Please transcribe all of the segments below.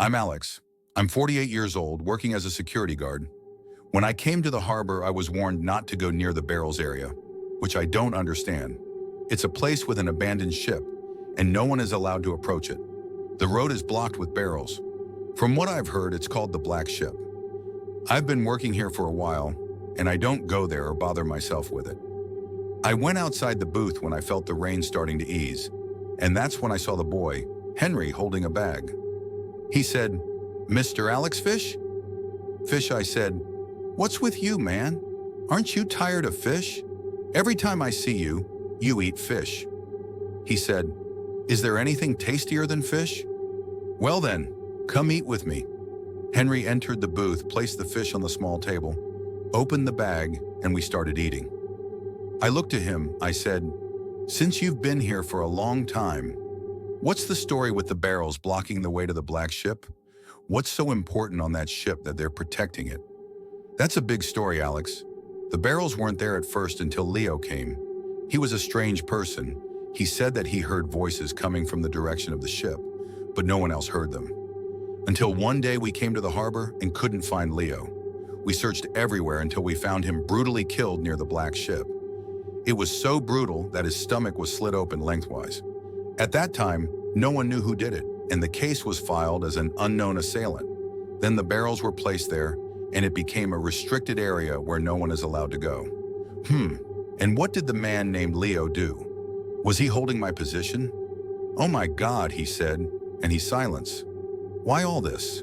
I'm Alex. I'm 48 years old, working as a security guard. When I came to the harbor, I was warned not to go near the barrels area, which I don't understand. It's a place with an abandoned ship, and no one is allowed to approach it. The road is blocked with barrels. From what I've heard, it's called the Black Ship. I've been working here for a while, and I don't go there or bother myself with it. I went outside the booth when I felt the rain starting to ease, and that's when I saw the boy, Henry, holding a bag. He said, "Mr. Alex Fish?" "Fish," I said. "What's with you, man? Aren't you tired of fish? Every time I see you, you eat fish." He said, "Is there anything tastier than fish?" "Well then, come eat with me." Henry entered the booth, placed the fish on the small table, opened the bag, and we started eating. I looked at him. I said, "Since you've been here for a long time, what's the story with the barrels blocking the way to the Black Ship? What's so important on that ship that they're protecting it?" "That's a big story, Alex. The barrels weren't there at first until Leo came. He was a strange person. He said that he heard voices coming from the direction of the ship, but no one else heard them. Until one day we came to the harbor and couldn't find Leo. We searched everywhere until we found him brutally killed near the Black Ship. It was so brutal that his stomach was slit open lengthwise. At that time, no one knew who did it, and the case was filed as an unknown assailant. Then the barrels were placed there, and it became a restricted area where no one is allowed to go. And what did the man named Leo do? Was he holding my position? "Oh my God," he said, and he's silence. "Why all this?"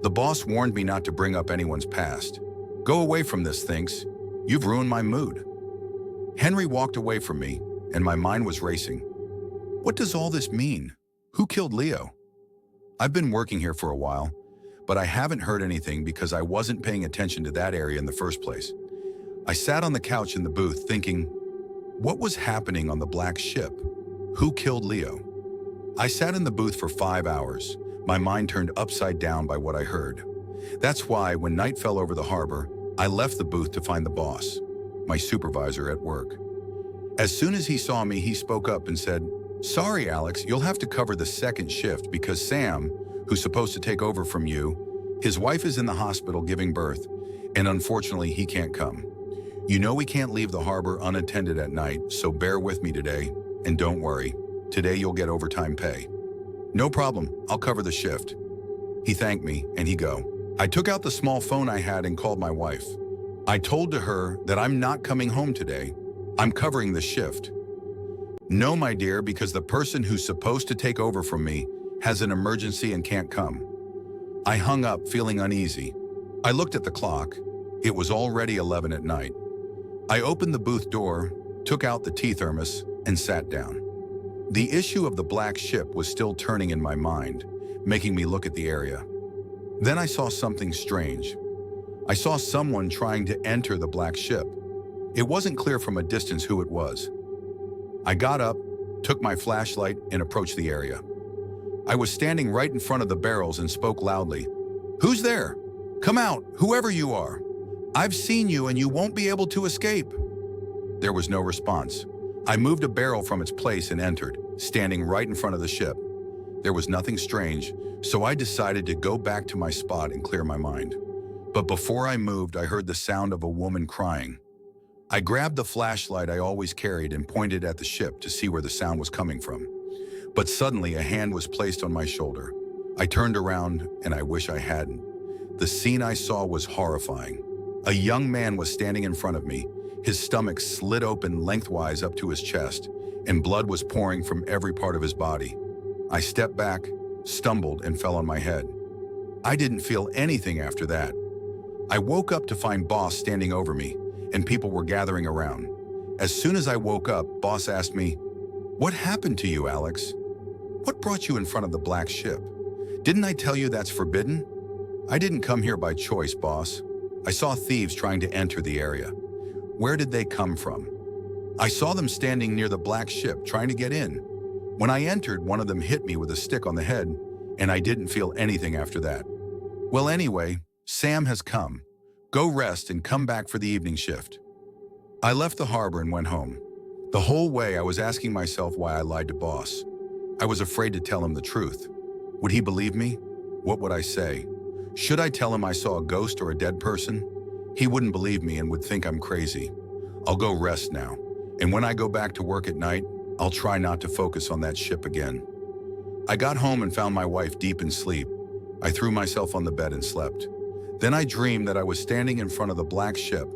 "The boss warned me not to bring up anyone's past. Go away from this, thinks. You've ruined my mood." Henry walked away from me, and my mind was racing. What does all this mean? Who killed Leo? I've been working here for a while, but I haven't heard anything because I wasn't paying attention to that area in the first place. I sat on the couch in the booth thinking, what was happening on the Black Ship? Who killed Leo? I sat in the booth for 5 hours, my mind turned upside down by what I heard. That's why when night fell over the harbor, I left the booth to find the boss, my supervisor at work. As soon as he saw me, he spoke up and said, "Sorry, Alex, you'll have to cover the second shift because Sam, who's supposed to take over from you, his wife is in the hospital giving birth, and unfortunately he can't come. You know we can't leave the harbor unattended at night, so bear with me today, and don't worry, today you'll get overtime pay." "No problem, I'll cover the shift." He thanked me, and he go. I took out the small phone I had and called my wife. I told to her that I'm not coming home today. I'm covering the shift. "No, my dear, because the person who's supposed to take over from me has an emergency and can't come." I hung up, feeling uneasy. I looked at the clock. It was already 11 at night. I opened the booth door, took out the tea thermos, and sat down. The issue of the Black Ship was still turning in my mind, making me look at the area. Then I saw something strange. I saw someone trying to enter the Black Ship. It wasn't clear from a distance who it was. I got up, took my flashlight, and approached the area. I was standing right in front of the barrels and spoke loudly. "Who's there? Come out, whoever you are. I've seen you and you won't be able to escape." There was no response. I moved a barrel from its place and entered, standing right in front of the ship. There was nothing strange, so I decided to go back to my spot and clear my mind. But before I moved, I heard the sound of a woman crying. I grabbed the flashlight I always carried and pointed at the ship to see where the sound was coming from. But suddenly a hand was placed on my shoulder. I turned around, and I wish I hadn't. The scene I saw was horrifying. A young man was standing in front of me. His stomach slit open lengthwise up to his chest, and blood was pouring from every part of his body. I stepped back, stumbled, and fell on my head. I didn't feel anything after that. I woke up to find Boss standing over me, and people were gathering around. As soon as I woke up, Boss asked me, "What happened to you, Alex? What brought you in front of the Black Ship? Didn't I tell you that's forbidden?" "I didn't come here by choice, boss. I saw thieves trying to enter the area." "Where did they come from?" "I saw them standing near the Black Ship trying to get in. When I entered, one of them hit me with a stick on the head, and I didn't feel anything after that." "Well, anyway, Sam has come. Go rest and come back for the evening shift." I left the harbor and went home. The whole way I was asking myself why I lied to Boss. I was afraid to tell him the truth. Would he believe me? What would I say? Should I tell him I saw a ghost or a dead person? He wouldn't believe me and would think I'm crazy. I'll go rest now, and when I go back to work at night, I'll try not to focus on that ship again. I got home and found my wife deep in sleep. I threw myself on the bed and slept. Then I dreamed that I was standing in front of the black ship,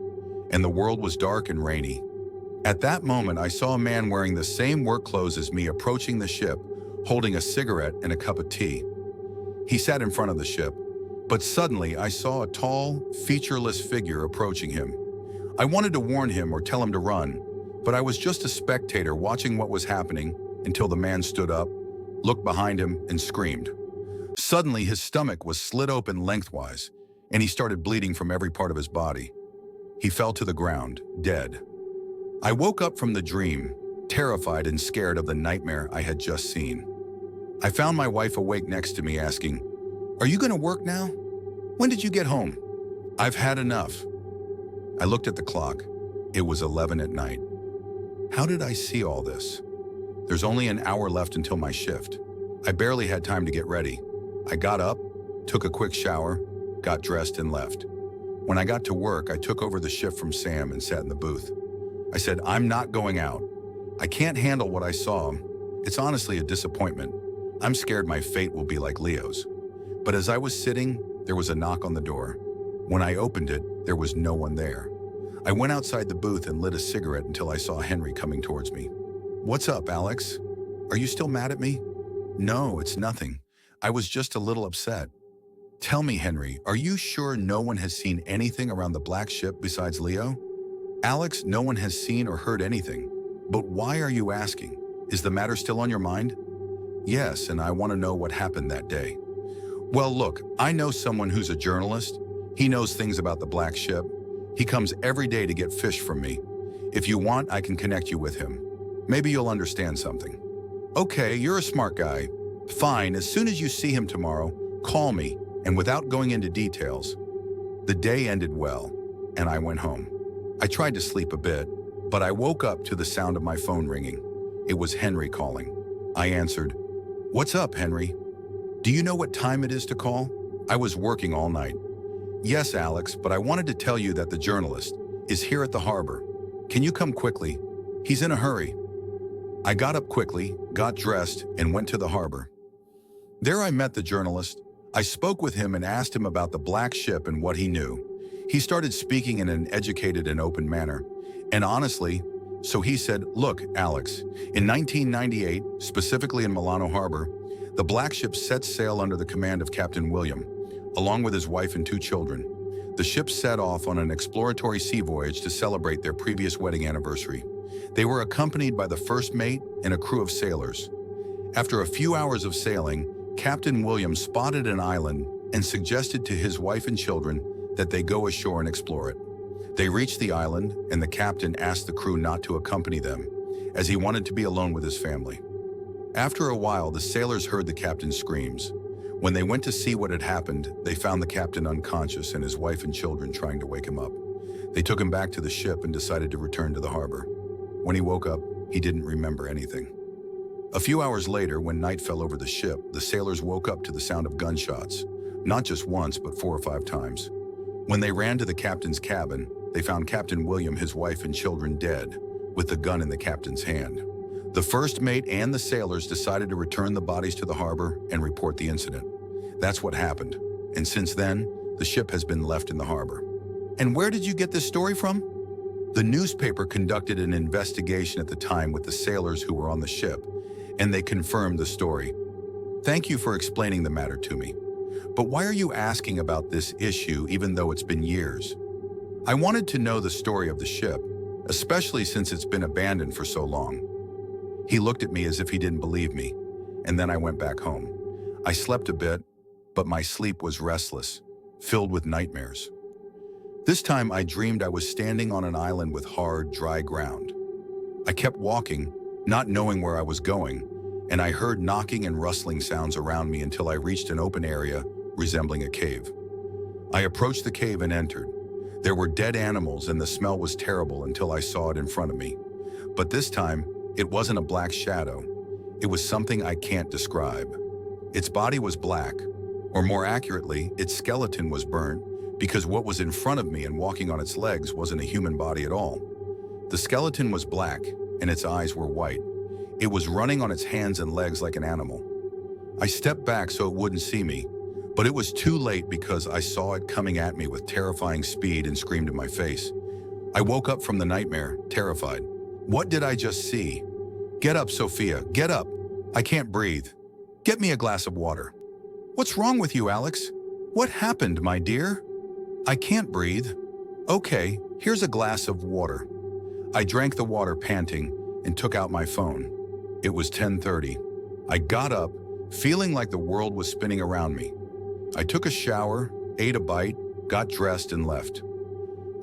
and the world was dark and rainy. At that moment, I saw a man wearing the same work clothes as me approaching the ship, holding a cigarette and a cup of tea. He sat in front of the ship, but suddenly I saw a tall, featureless figure approaching him. I wanted to warn him or tell him to run, but I was just a spectator watching what was happening until the man stood up, looked behind him, and screamed. Suddenly, his stomach was slit open lengthwise, and he started bleeding from every part of his body. He fell to the ground, dead. I woke up from the dream, terrified and scared of the nightmare I had just seen. I found my wife awake next to me asking, "Are you going to work now? When did you get home?" "I've had enough." I looked at the clock. It was 11 at night. How did I see all this? There's only an hour left until my shift. I barely had time to get ready. I got up, took a quick shower, got dressed and left. When I got to work, I took over the shift from Sam and sat in the booth. I said, "I'm not going out. I can't handle what I saw. It's honestly a disappointment. I'm scared my fate will be like Leo's." But as I was sitting, there was a knock on the door. When I opened it, there was no one there. I went outside the booth and lit a cigarette until I saw Henry coming towards me. "What's up, Alex? Are you still mad at me?" "No, it's nothing. I was just a little upset." "Tell me, Henry, are you sure no one has seen anything around the black ship besides Leo?" "Alex, no one has seen or heard anything. But why are you asking? Is the matter still on your mind?" "Yes, and I want to know what happened that day." "Well, look, I know someone who's a journalist. He knows things about the black ship. He comes every day to get fish from me. If you want, I can connect you with him. Maybe you'll understand something." "Okay, you're a smart guy. Fine, as soon as you see him tomorrow, call me," and without going into details. The day ended well, and I went home. I tried to sleep a bit, but I woke up to the sound of my phone ringing. It was Henry calling. I answered. "What's up, Henry? Do you know what time it is to call? I was working all night." "Yes, Alex, but I wanted to tell you that the journalist is here at the harbor. Can you come quickly? He's in a hurry." I got up quickly, got dressed, and went to the harbor. There I met the journalist. I spoke with him and asked him about the black ship and what he knew. He started speaking in an educated and open manner. And honestly, so he said, "Look, Alex, in 1998, specifically in Milano Harbor, the black ship set sail under the command of Captain William, along with his wife and 2 children. The ship set off on an exploratory sea voyage to celebrate their previous wedding anniversary. They were accompanied by the first mate and a crew of sailors. After a few hours of sailing, Captain William spotted an island and suggested to his wife and children that they go ashore and explore it. They reached the island, and the captain asked the crew not to accompany them, as he wanted to be alone with his family. After a while, the sailors heard the captain's screams. When they went to see what had happened, they found the captain unconscious and his wife and children trying to wake him up. They took him back to the ship and decided to return to the harbor. When he woke up, he didn't remember anything. A few hours later, when night fell over the ship, the sailors woke up to the sound of gunshots, not just once, but 4 or 5 times. When they ran to the captain's cabin, they found Captain William, his wife and children dead, with the gun in the captain's hand. The first mate and the sailors decided to return the bodies to the harbor and report the incident. That's what happened, and since then, the ship has been left in the harbor. And where did you get this story from? The newspaper conducted an investigation at the time with the sailors who were on the ship, and they confirmed the story. Thank you for explaining the matter to me. But why are you asking about this issue even though it's been years? I wanted to know the story of the ship, especially since it's been abandoned for so long. He looked at me as if he didn't believe me, and then I went back home. I slept a bit, but my sleep was restless, filled with nightmares. This time I dreamed I was standing on an island with hard, dry ground. I kept walking, not knowing where I was going, and I heard knocking and rustling sounds around me until I reached an open area resembling a cave. I approached the cave and entered. There were dead animals and the smell was terrible until I saw it in front of me. But this time, it wasn't a black shadow. It was something I can't describe. Its body was black, Or more accurately, its skeleton was burnt because what was in front of me and walking on its legs wasn't a human body at all. The skeleton was black and its eyes were white. It was running on its hands and legs like an animal. I stepped back so it wouldn't see me, but it was too late because I saw it coming at me with terrifying speed and screamed in my face. I woke up from the nightmare, terrified. What did I just see? Get up, Sophia, get up. I can't breathe. Get me a glass of water. What's wrong with you, Alex? What happened, my dear? I can't breathe. Okay, here's a glass of water. I drank the water, panting, and took out my phone. It was 10:30. I got up, feeling like the world was spinning around me. I took a shower, ate a bite, got dressed, and left.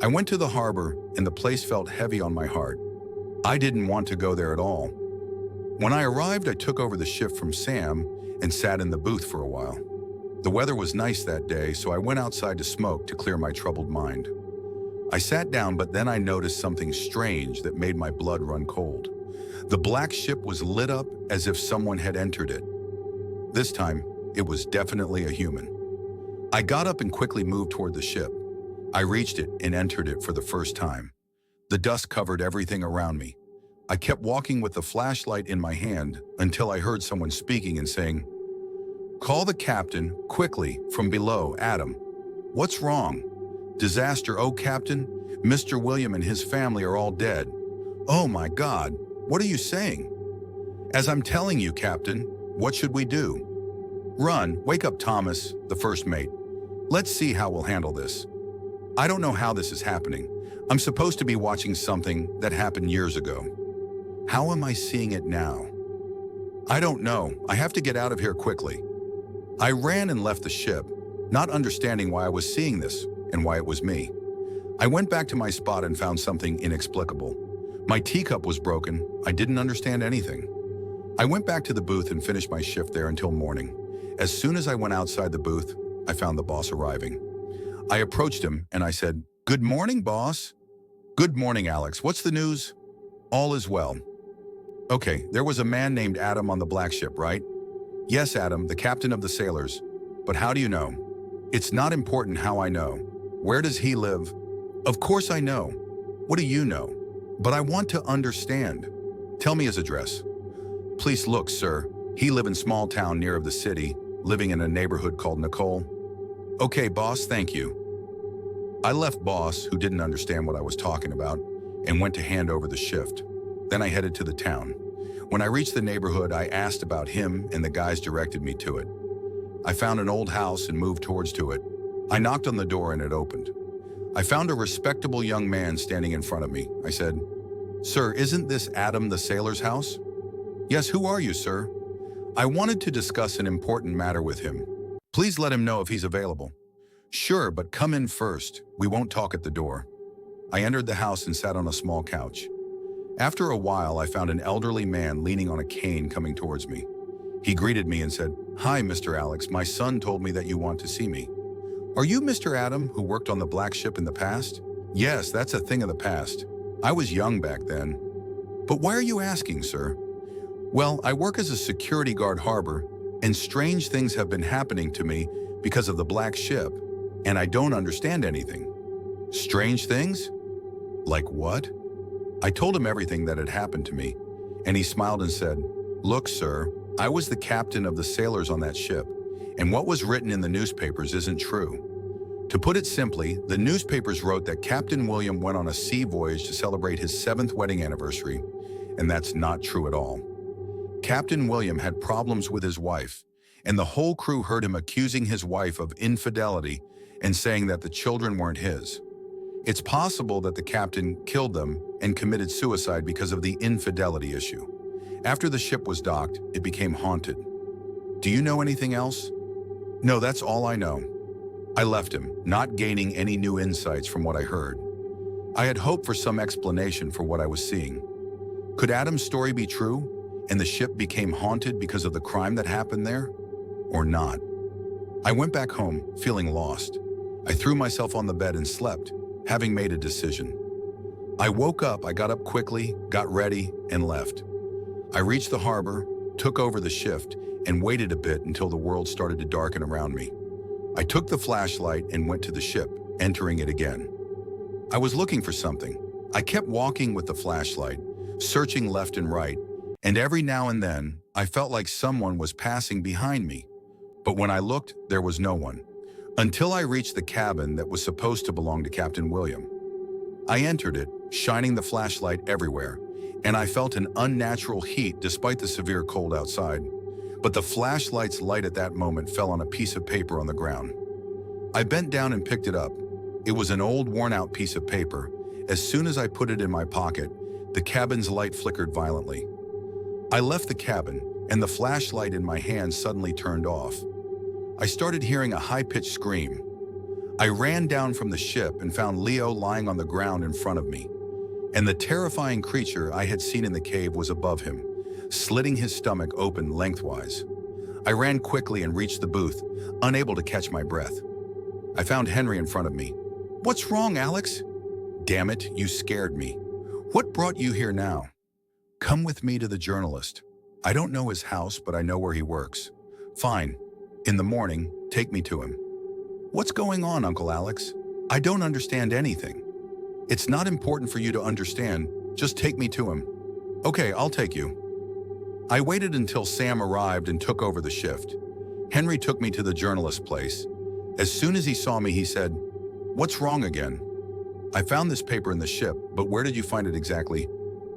I went to the harbor, and the place felt heavy on my heart. I didn't want to go there at all. When I arrived, I took over the shift from Sam and sat in the booth for a while. The weather was nice that day, so I went outside to smoke to clear my troubled mind. I sat down, but then I noticed something strange that made my blood run cold. The black ship was lit up as if someone had entered it. This time, it was definitely a human. I got up and quickly moved toward the ship. I reached it and entered it for the first time. The dust covered everything around me. I kept walking with the flashlight in my hand until I heard someone speaking and saying, "Call the captain, quickly, from below, Adam. What's wrong? Disaster, oh Captain. Mr. William and his family are all dead." "Oh my God, what are you saying?" "As I'm telling you, Captain, what should we do?" "Run, wake up Thomas, the first mate. Let's see how we'll handle this. I don't know how this is happening. I'm supposed to be watching something that happened years ago. How am I seeing it now? I don't know. I have to get out of here quickly." I ran and left the ship, not understanding why I was seeing this and why it was me. I went back to my spot and found something inexplicable. My teacup was broken. I didn't understand anything. I went back to the booth and finished my shift there until morning. As soon as I went outside the booth, I found the boss arriving. I approached him and I said, "Good morning, boss." "Good morning, Alex. What's the news?" "All is well." "Okay, there was a man named Adam on the black ship, right?" "Yes, Adam, the captain of the sailors. But how do you know?" "It's not important how I know. Where does he live?" "Of course I know. What do you know?" "But I want to understand." "Tell me his address." "Please look, sir. He live in small town near of the city, living in a neighborhood called Nicole." "Okay, boss, thank you." I left boss, who didn't understand what I was talking about, and went to hand over the shift. Then I headed to the town. When I reached the neighborhood, I asked about him and the guys directed me to it. I found an old house and moved towards to it. I knocked on the door and it opened. I found a respectable young man standing in front of me. I said, "Sir, isn't this Adam the sailor's house?" "Yes, who are you, sir?" "I wanted to discuss an important matter with him. Please let him know if he's available." "Sure, but come in first. We won't talk at the door." I entered the house and sat on a small couch. After a while, I found an elderly man leaning on a cane coming towards me. He greeted me and said, "Hi, Mr. Alex. My son told me that you want to see me." "Are you Mr. Adam who worked on the black ship in the past?" "Yes, that's a thing of the past. I was young back then." "But why are you asking, sir?" "Well, I work as a security guard harbor, and strange things have been happening to me because of the black ship, and I don't understand anything." "Strange things? Like what?" I told him everything that had happened to me, and he smiled and said, "Look, sir, I was the captain of the sailors on that ship, and what was written in the newspapers isn't true. To put it simply, the newspapers wrote that Captain William went on a sea voyage to celebrate his 7th wedding anniversary, and that's not true at all. Captain William had problems with his wife, and the whole crew heard him accusing his wife of infidelity and saying that the children weren't his. It's possible that the captain killed them and committed suicide because of the infidelity issue. After the ship was docked, it became haunted. Do you know anything else?" "No, that's all I know." I left him, not gaining any new insights from what I heard. I had hoped for some explanation for what I was seeing. Could Adam's story be true, and the ship became haunted because of the crime that happened there? Or not? I went back home, feeling lost. I threw myself on the bed and slept, having made a decision. I woke up, I got up quickly, got ready, and left. I reached the harbor, took over the shift, and waited a bit until the world started to darken around me. I took the flashlight and went to the ship, entering it again. I was looking for something. I kept walking with the flashlight, searching left and right, and every now and then, I felt like someone was passing behind me. But when I looked, there was no one, until I reached the cabin that was supposed to belong to Captain William. I entered it, shining the flashlight everywhere, and I felt an unnatural heat despite the severe cold outside. But the flashlight's light at that moment fell on a piece of paper on the ground. I bent down and picked it up. It was an old, worn-out piece of paper. As soon as I put it in my pocket, the cabin's light flickered violently. I left the cabin, and the flashlight in my hand suddenly turned off. I started hearing a high-pitched scream. I ran down from the ship and found Leo lying on the ground in front of me, and the terrifying creature I had seen in the cave was above him, slitting his stomach open lengthwise. I ran quickly and reached the booth, unable to catch my breath. I found Henry in front of me. "What's wrong, Alex?" "Damn it, you scared me. What brought you here now?" "Come with me to the journalist. I don't know his house, but I know where he works." "Fine. In the morning, take me to him." "What's going on, Uncle Alex? I don't understand anything." "It's not important for you to understand. Just take me to him." "Okay, I'll take you." I waited until Sam arrived and took over the shift. Henry took me to the journalist's place. As soon as he saw me, he said, "What's wrong again?" "I found this paper in the ship, but where did you find it exactly?"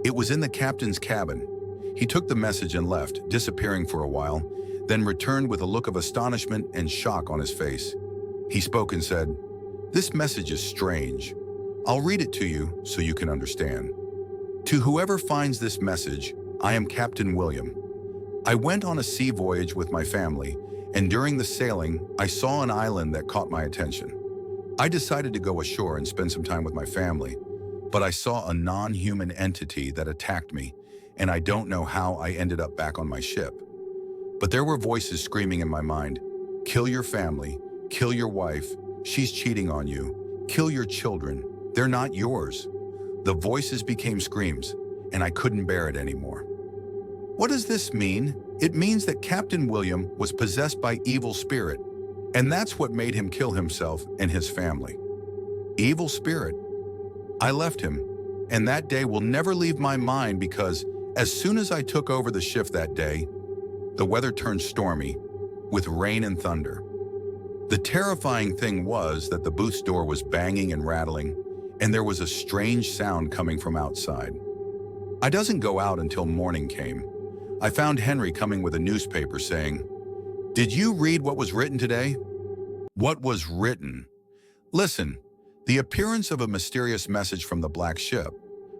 "It was in the captain's cabin." He took the message and left, disappearing for a while, then returned with a look of astonishment and shock on his face. He spoke and said, "This message is strange. I'll read it to you so you can understand. To whoever finds this message, I am Captain William. I went on a sea voyage with my family, and during the sailing, I saw an island that caught my attention. I decided to go ashore and spend some time with my family, but I saw a non-human entity that attacked me, and I don't know how I ended up back on my ship. But there were voices screaming in my mind, 'Kill your family, kill your wife, she's cheating on you, kill your children, they're not yours.' The voices became screams, and I couldn't bear it anymore." "What does this mean?" "It means that Captain William was possessed by evil spirit, and that's what made him kill himself and his family." "Evil spirit?" "I left him, and that day will never leave my mind because as soon as I took over the shift that day, the weather turned stormy, with rain and thunder. The terrifying thing was that the booth's door was banging and rattling, and there was a strange sound coming from outside. I doesn't go out until morning came. I found Henry coming with a newspaper saying, 'Did you read what was written today?' What was written? Listen, the appearance of a mysterious message from the black ship,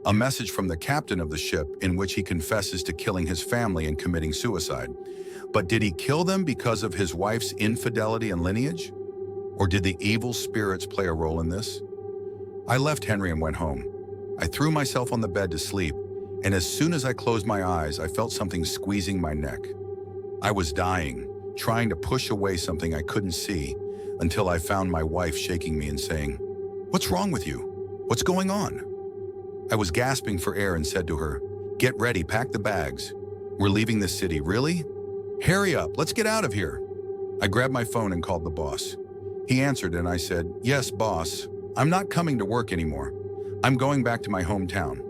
a message from the captain of the ship in which he confesses to killing his family and committing suicide. But did he kill them because of his wife's infidelity and lineage? Or did the evil spirits play a role in this?" I left Henry and went home. I threw myself on the bed to sleep, and as soon as I closed my eyes, I felt something squeezing my neck. I was dying, trying to push away something I couldn't see, until I found my wife shaking me and saying, "What's wrong with you? What's going on?" I was gasping for air and said to her, "Get ready, pack the bags. We're leaving this city." "Really?" "Hurry up, let's get out of here." I grabbed my phone and called the boss. He answered and I said, "Yes, boss. I'm not coming to work anymore. I'm going back to my hometown."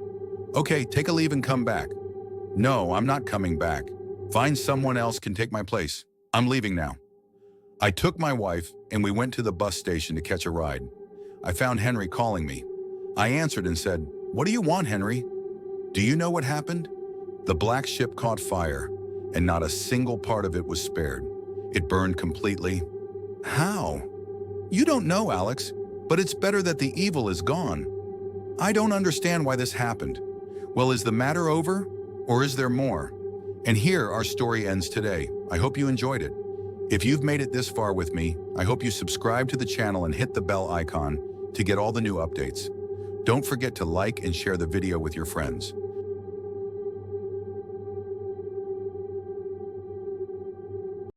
"Okay, take a leave and come back." "No, I'm not coming back. Find someone else can take my place. I'm leaving now." I took my wife and we went to the bus station to catch a ride. I found Henry calling me. I answered and said, "What do you want, Henry?" "Do you know what happened? The black ship caught fire, and not a single part of it was spared. It burned completely." "How?" "You don't know, Alex, but it's better that the evil is gone." "I don't understand why this happened." "Well, is the matter over, or is there more?" And here our story ends today. I hope you enjoyed it. If you've made it this far with me, I hope you subscribe to the channel and hit the bell icon to get all the new updates. Don't forget to like and share the video with your friends.